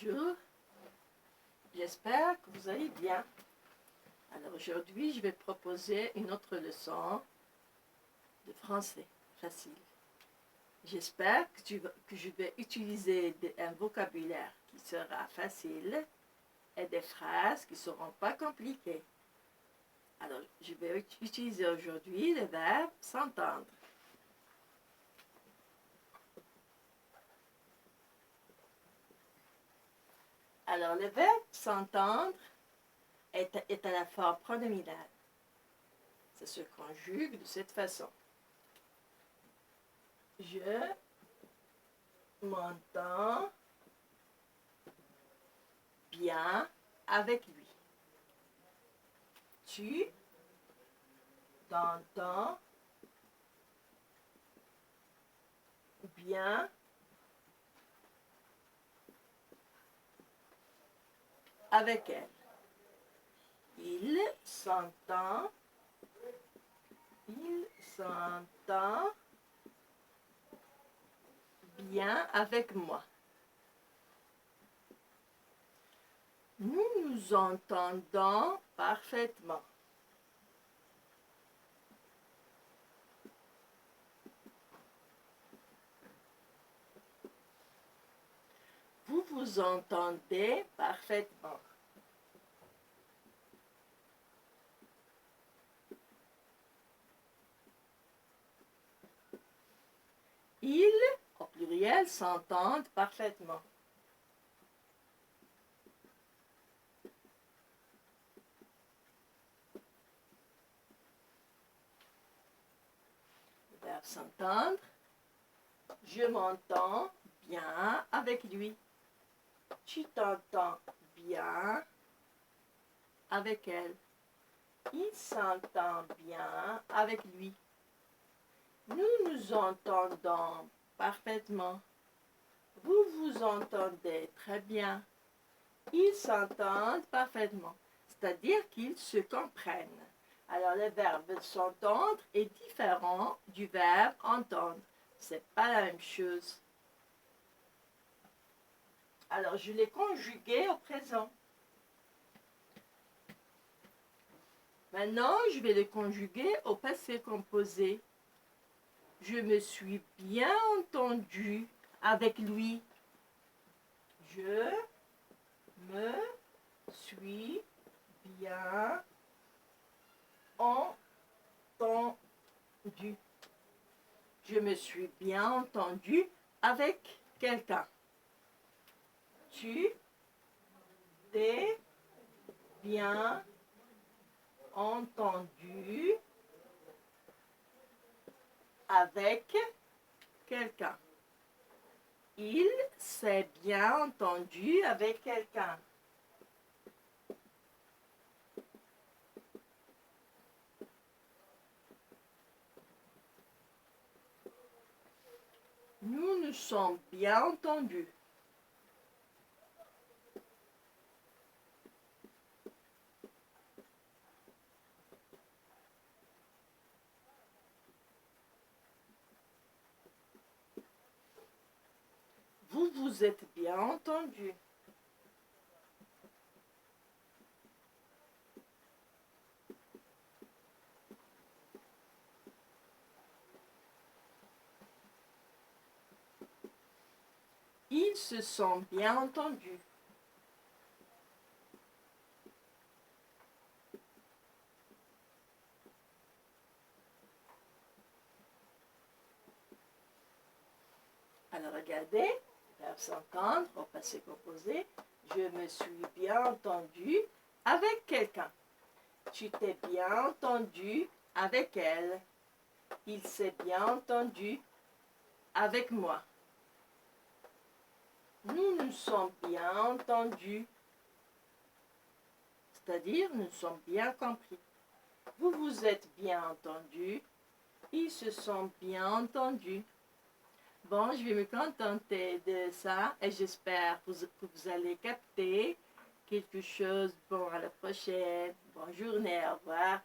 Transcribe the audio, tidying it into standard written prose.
Bonjour, j'espère que vous allez bien. Alors aujourd'hui, je vais proposer une autre leçon de français facile. J'espère que je vais utiliser un vocabulaire qui sera facile et des phrases qui ne seront pas compliquées. Alors, je vais utiliser aujourd'hui le verbe s'entendre. Alors, le verbe s'entendre est à la forme pronominale. Ça se conjugue de cette façon. Je m'entends bien avec lui. Tu t'entends bien avec elle. Il s'entend bien avec moi. Nous nous entendons parfaitement. Vous vous entendez parfaitement. Ils, au pluriel, s'entendent parfaitement. Le verbe s'entendre. Je m'entends bien avec lui. Tu t'entends bien avec elle. Il s'entend bien avec lui. Nous nous entendons parfaitement. Vous vous entendez très bien. Ils s'entendent parfaitement. C'est-à-dire qu'ils se comprennent. Alors le verbe s'entendre est différent du verbe entendre. C'est pas la même chose. Alors je l'ai conjugué au présent. Maintenant, je vais le conjuguer au passé composé. Je me suis bien entendu avec lui. Je me suis bien entendu. Je me suis bien entendu avec quelqu'un. Tu t'es bien entendu avec quelqu'un. Il s'est bien entendu avec quelqu'un. Nous nous sommes bien entendus. Vous vous êtes bien entendus. Ils se sont bien entendus. Alors regardez, verbe s'entendre au passé composé. Je me suis bien entendu avec quelqu'un. Tu t'es bien entendu avec elle. Il s'est bien entendu avec moi. Nous nous sommes bien entendus. C'est-à-dire, nous nous sommes bien compris. Vous vous êtes bien entendus. Ils se sont bien entendus. Bon, je vais me contenter de ça et j'espère que vous allez capter quelque chose. Bon, à la prochaine. Bonne journée, au revoir.